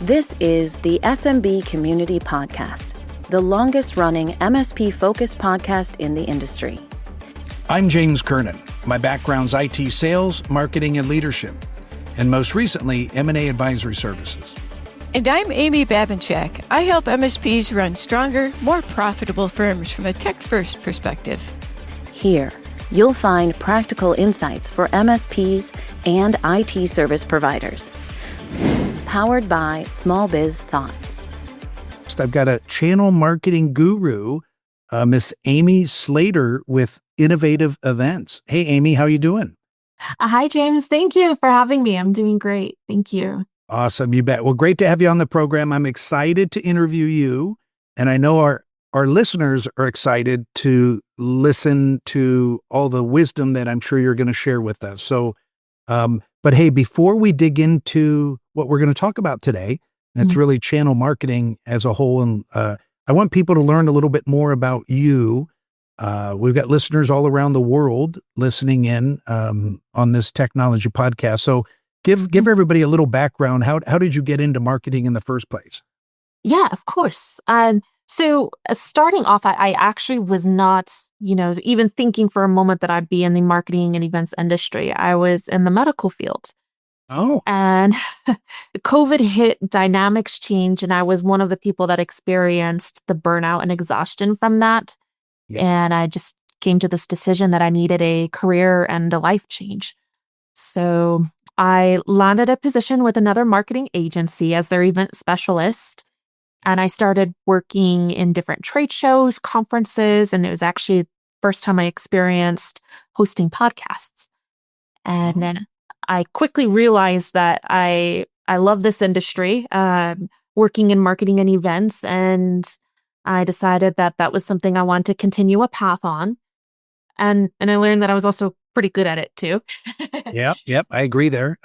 This is the SMB Community Podcast, the longest-running MSP-focused podcast in the industry. I'm James Kernan. My background's IT sales, marketing, and leadership, and most recently, M&A advisory services. And I'm Amy Babinchak. I help MSPs run stronger, more profitable firms from a tech-first perspective. Here, you'll find practical insights for MSPs and IT service providers. Powered by Small Biz Thoughts. I've got a channel marketing guru, Miss Amy Slater with Innovative Events. Hey, Amy, how you doing? Hi, James. Thank you for having me. I'm doing great. Thank you. Awesome. You bet. Well, great to have you on the program. I'm excited to interview you. And I know our listeners are excited to listen to all the wisdom that I'm sure you're going to share with us. So, but hey, before we dig into what we're going to talk about today, and it's really channel marketing as a whole. And I want people to learn a little bit more about you. We've got listeners all around the world listening in on this technology podcast. So give everybody a little background. How did you get into marketing in the first place? Yeah, of course. So starting off, I actually was not, even thinking for a moment that I'd be in the marketing and events industry. I was in the medical field. Oh. And COVID hit, dynamics changed, and I was one of the people that experienced the burnout and exhaustion from that. Yeah. And I just came to this decision that I needed a career and a life change. So I landed a position with another marketing agency as their event specialist. And I started working in different trade shows, conferences, and it was actually the first time I experienced hosting podcasts. And then I quickly realized that I love this industry, working in marketing and events, and I decided that was something I wanted to continue a path on. And I learned that I was also pretty good at it too. Yep. I agree there.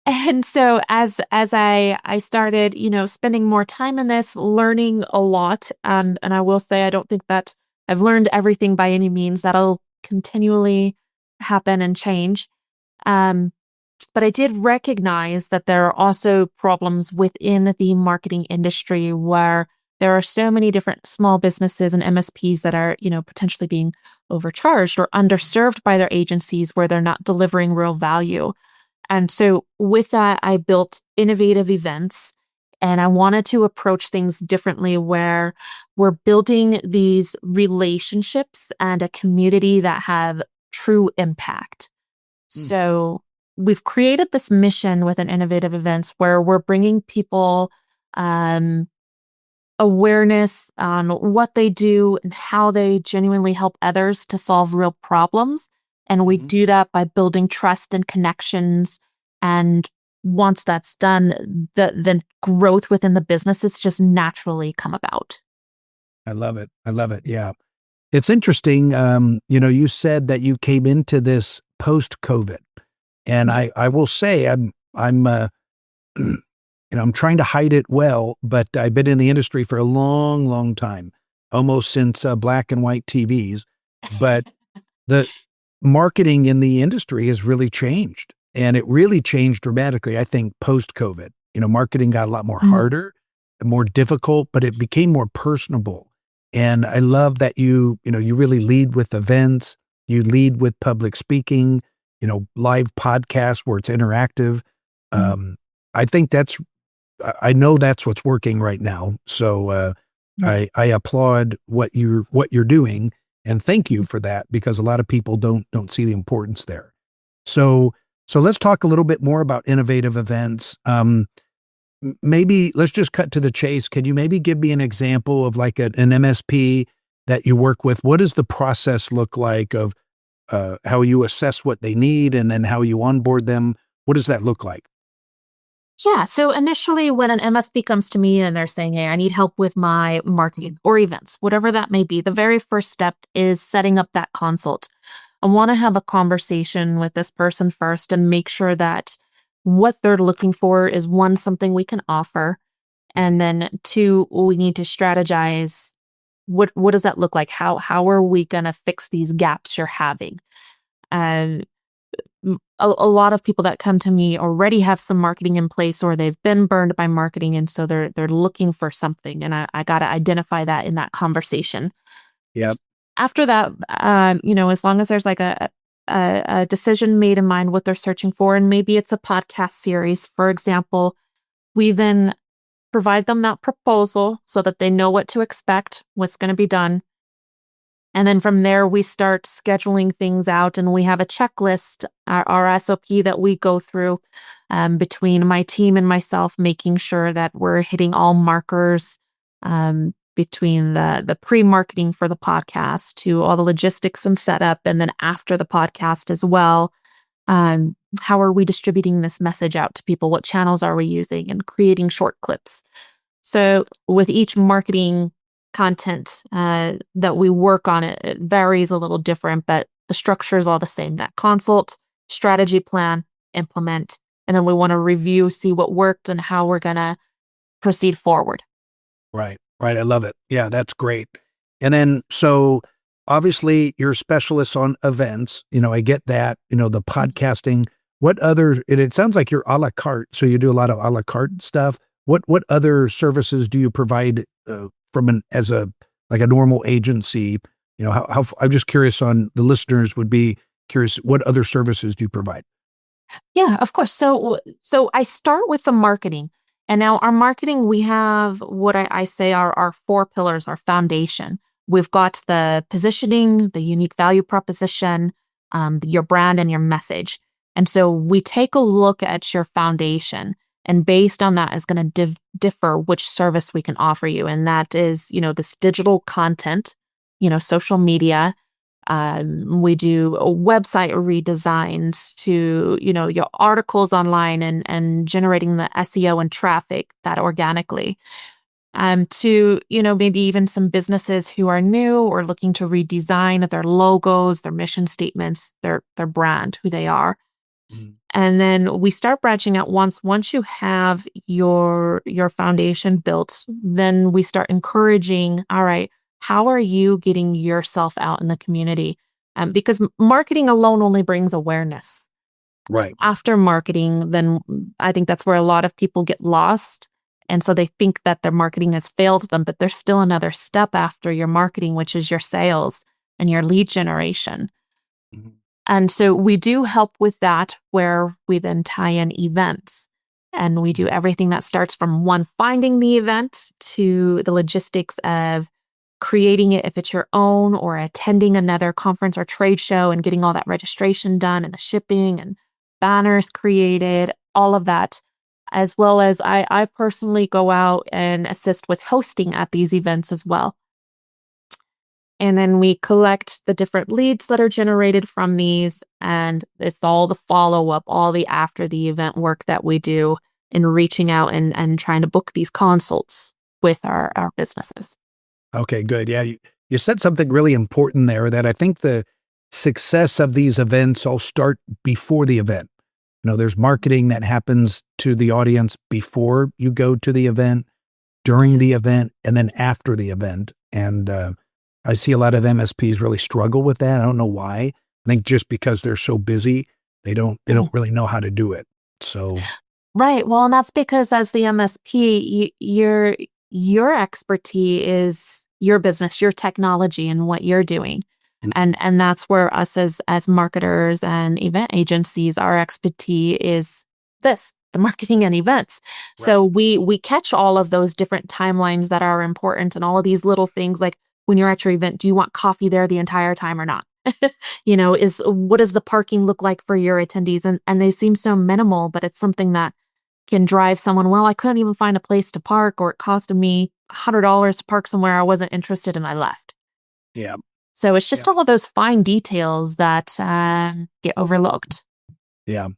And so as I started, spending more time in this, learning a lot, and I will say I don't think that I've learned everything by any means. That'll continually happen and change. But I did recognize that there are also problems within the marketing industry where there are so many different small businesses and MSPs that are, potentially being overcharged or underserved by their agencies where they're not delivering real value. And so with that, I built Innovative Events, and I wanted to approach things differently where we're building these relationships and a community that have true impact. So we've created this mission with an Innovative Events where we're bringing people awareness on what they do and how they genuinely help others to solve real problems. And we do that by building trust and connections. And once that's done, the growth within the businesses just naturally come about. I love it. Yeah. It's interesting. You said that you came into this post-COVID. And I will say I'm I'm trying to hide it well, but I've been in the industry for a long, long time, almost since black and white TVs. But the marketing in the industry has really changed, and it really changed dramatically. I think post-COVID, marketing got a lot more harder, more difficult, but it became more personable. And I love that you really lead with events, you lead with public speaking, live podcasts where it's interactive. I think I know that's what's working right now. So I applaud what you're doing, and thank you for that, because a lot of people don't see the importance there. So let's talk a little bit more about Innovative Events. Maybe let's just cut to the chase. Can you maybe give me an example of like an MSP that you work with? What does the process look like of how you assess what they need and then how you onboard them? What does that look like? Yeah. So initially when an MSP comes to me and they're saying, hey, I need help with my marketing or events, whatever that may be, the very first step is setting up that consult. I want to have a conversation with this person first and make sure that what they're looking for is, one, something we can offer. And then two, we need to strategize. What does that look like? How are we going to fix these gaps you're having? a lot of people that come to me already have some marketing in place, or they've been burned by marketing, and so they're looking for something, and I got to identify that in that conversation. Yep. After that, as long as there's like a decision made in mind what they're searching for, and maybe it's a podcast series, for example, we then provide them that proposal so that they know what to expect, what's going to be done. And then from there, we start scheduling things out, and we have a checklist, our SOP that we go through between my team and myself, making sure that we're hitting all markers between the pre-marketing for the podcast to all the logistics and setup, and then after the podcast as well. How are we distributing this message out to people? What channels are we using? And creating short clips. So with each marketing content that we work on, it varies a little different, but the structure is all the same. That consult, strategy plan, implement, and then we want to review, see what worked and how we're going to proceed forward. Right. I love it. Yeah, that's great. And then, so obviously you're a specialist on events, I get that, the podcasting. What other, it sounds like you're a la carte. So you do a lot of a la carte stuff. What other services do you provide as a normal agency? How I'm just curious, on the listeners would be curious, what other services do you provide? Yeah, of course. So I start with the marketing. And now our marketing, we have what I say are our 4 pillars, our foundation. We've got the positioning, the unique value proposition, your brand, and your message. And so we take a look at your foundation, and based on that is going to differ which service we can offer you. And that is, this digital content, social media. We do website redesigns to, your articles online and generating the SEO and traffic that organically. To, maybe even some businesses who are new or looking to redesign their logos, their mission statements, their brand, who they are. Mm-hmm. And then we start branching out once you have your foundation built, then we start encouraging, all right, how are you getting yourself out in the community? Because marketing alone only brings awareness. Right. After marketing, then I think that's where a lot of people get lost. And so they think that their marketing has failed them, but there's still another step after your marketing, which is your sales and your lead generation. Mm-hmm. And so we do help with that, where we then tie in events, and we do everything that starts from finding the event to the logistics of creating it if it's your own, or attending another conference or trade show and getting all that registration done, and the shipping and banners created, all of that. As well as I personally go out and assist with hosting at these events as well. And then we collect the different leads that are generated from these, and it's all the follow-up, all the after the event work that we do in reaching out and trying to book these consults with our businesses. Okay, good. Yeah, you said something really important there, that I think the success of these events all start before the event. There's marketing that happens to the audience before you go to the event, during the event, and then after the event. And I see a lot of MSPs really struggle with that. I don't know why. I think just because they're so busy, they don't really know how to do it. So right. Well, and that's because as the MSP, your expertise is your business, your technology, and what you're doing. And that's where us as marketers and event agencies, our expertise is the marketing and events. Right. So we catch all of those different timelines that are important, and all of these little things, like when you're at your event, do you want coffee there the entire time or not? What does the parking look like for your attendees? And they seem so minimal, but it's something that can drive someone, well, I couldn't even find a place to park, or it costed me $100 to park somewhere I wasn't interested in, I left. Yeah. So it's just all of those fine details that get overlooked. Yeah.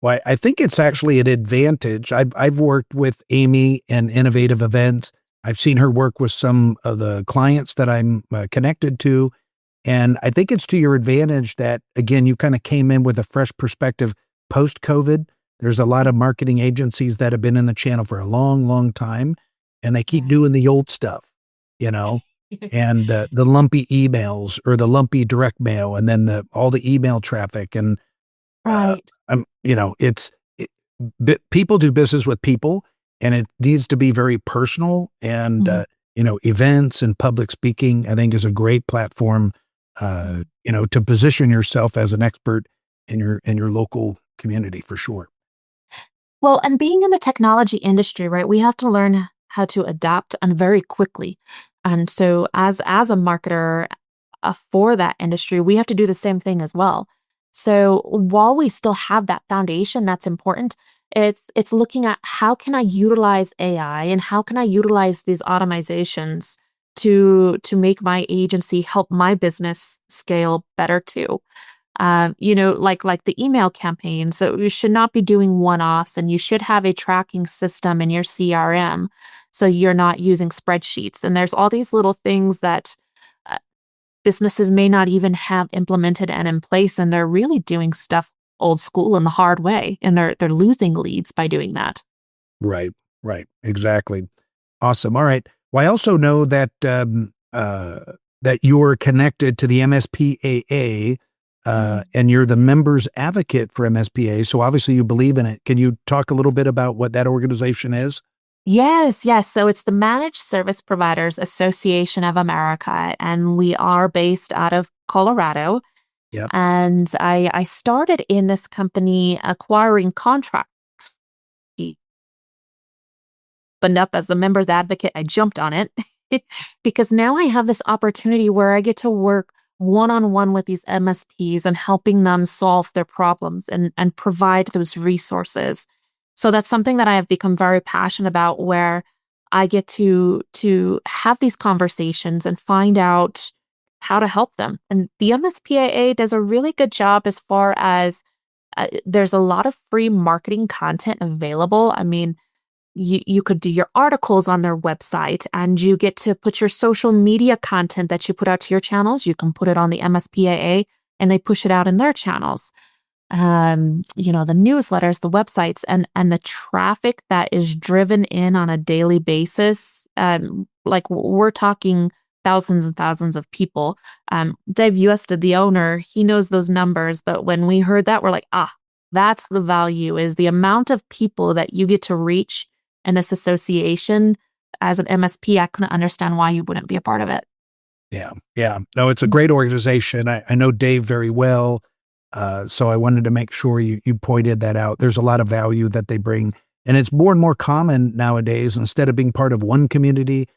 Well, I think it's actually an advantage. I've worked with Amy in innovative events. I've seen her work with some of the clients that I'm connected to. And I think it's to your advantage that, again, you kind of came in with a fresh perspective post-COVID. There's a lot of marketing agencies that have been in the channel for a long, long time, and they keep doing the old stuff, and the lumpy emails or the lumpy direct mail, and then all the email traffic. And Right. People do business with people, and it needs to be very personal. And events and public speaking, I think, is a great platform. To position yourself as an expert in your local community for sure. Well, and being in the technology industry, right, we have to learn how to adapt and very quickly. And so as a marketer for that industry, we have to do the same thing as well. So while we still have that foundation that's important, it's looking at how can I utilize AI and how can I utilize these automatizations to make my agency help my business scale better too. Like the email campaigns. So you should not be doing one-offs, and you should have a tracking system in your CRM, so you're not using spreadsheets. And there's all these little things that businesses may not even have implemented and in place, and they're really doing stuff old school in the hard way, and they're losing leads by doing that. Right. Exactly. Awesome. All right. Well, I also know that that you're connected to the MSPAA. And you're the members advocate for MSPAA. So obviously you believe in it. Can you talk a little bit about what that organization is? Yes. So it's the Managed Service Providers Association of America, and we are based out of Colorado. Yep. And I started in this company acquiring contracts. But up as the members advocate, I jumped on it because now I have this opportunity where I get to work one-on-one with these MSPs and helping them solve their problems and provide those resources. So that's something that I have become very passionate about, where I get to have these conversations and find out how to help them. And the MSPAA does a really good job as far as there's a lot of free marketing content available. I mean, you could do your articles on their website, and you get to put your social media content that you put out to your channels. You can put it on the MSPAA, and they push it out in their channels. The newsletters, the websites, and the traffic that is driven in on a daily basis. Like we're talking thousands and thousands of people. Dave Uesta, the owner, he knows those numbers, but when we heard that, we're like, that's the value, is the amount of people that you get to reach in this association. As an MSP, I couldn't understand why you wouldn't be a part of it. Yeah. No, it's a great organization. I know Dave very well. So I wanted to make sure you pointed that out. There's a lot of value that they bring, and it's more and more common nowadays. Instead of being part of one community,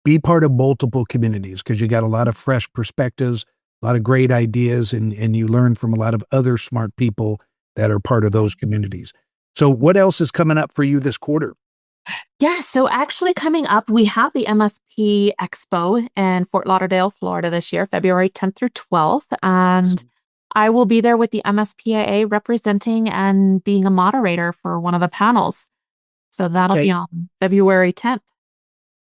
be part of multiple communities, because you got a lot of fresh perspectives, a lot of great ideas, and you learn from a lot of other smart people that are part of those communities. So what else is coming up for you this quarter? Yeah, so actually coming up, we have the MSP Expo in Fort Lauderdale, Florida this year, February 10th through 12th. And I will be there with the MSPAA representing and being a moderator for one of the panels. So that'll be on February 10th.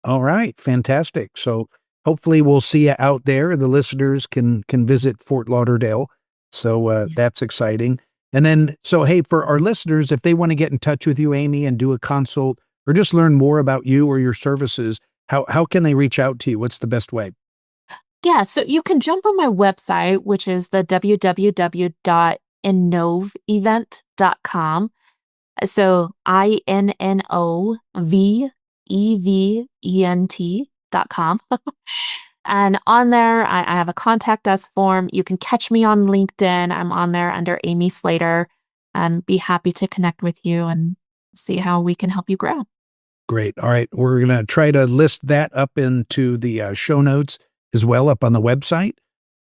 All right, fantastic. So hopefully we'll see you out there. The listeners can visit Fort Lauderdale. So that's exciting. And then, hey, for our listeners, if they want to get in touch with you, Amy, and do a consult or just learn more about you or your services, how can they reach out to you? What's the best way? Yeah, so you can jump on my website, which is the www.innovevent.com. So INNOVEVENT.com. And on there, I have a contact us form. You can catch me on LinkedIn. I'm on there under Amy Slater, and be happy to connect with you and see how we can help you grow. Great. All right. We're going to try to list that up into the show notes as well, up on the website.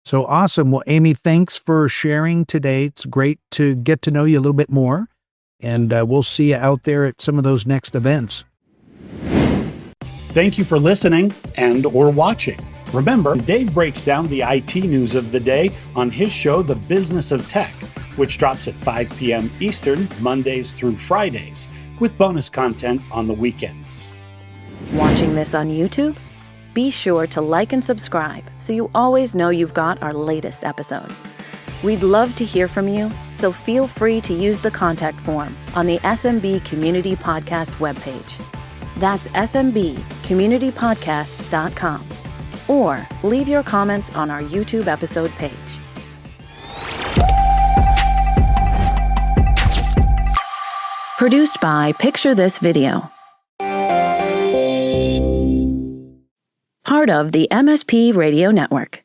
So awesome. Well, Amy, thanks for sharing today. It's great to get to know you a little bit more, and we'll see you out there at some of those next events. Thank you for listening and/or watching. Remember, Dave breaks down the IT news of the day on his show, The Business of Tech, which drops at 5 p.m. Eastern, Mondays through Fridays, with bonus content on the weekends. Watching this on YouTube? Be sure to like and subscribe so you always know you've got our latest episode. We'd love to hear from you, so feel free to use the contact form on the SMB Community Podcast webpage. That's smbcommunitypodcast.com. Or leave your comments on our YouTube episode page. Produced by Picture This Video. Part of the MSP Radio Network.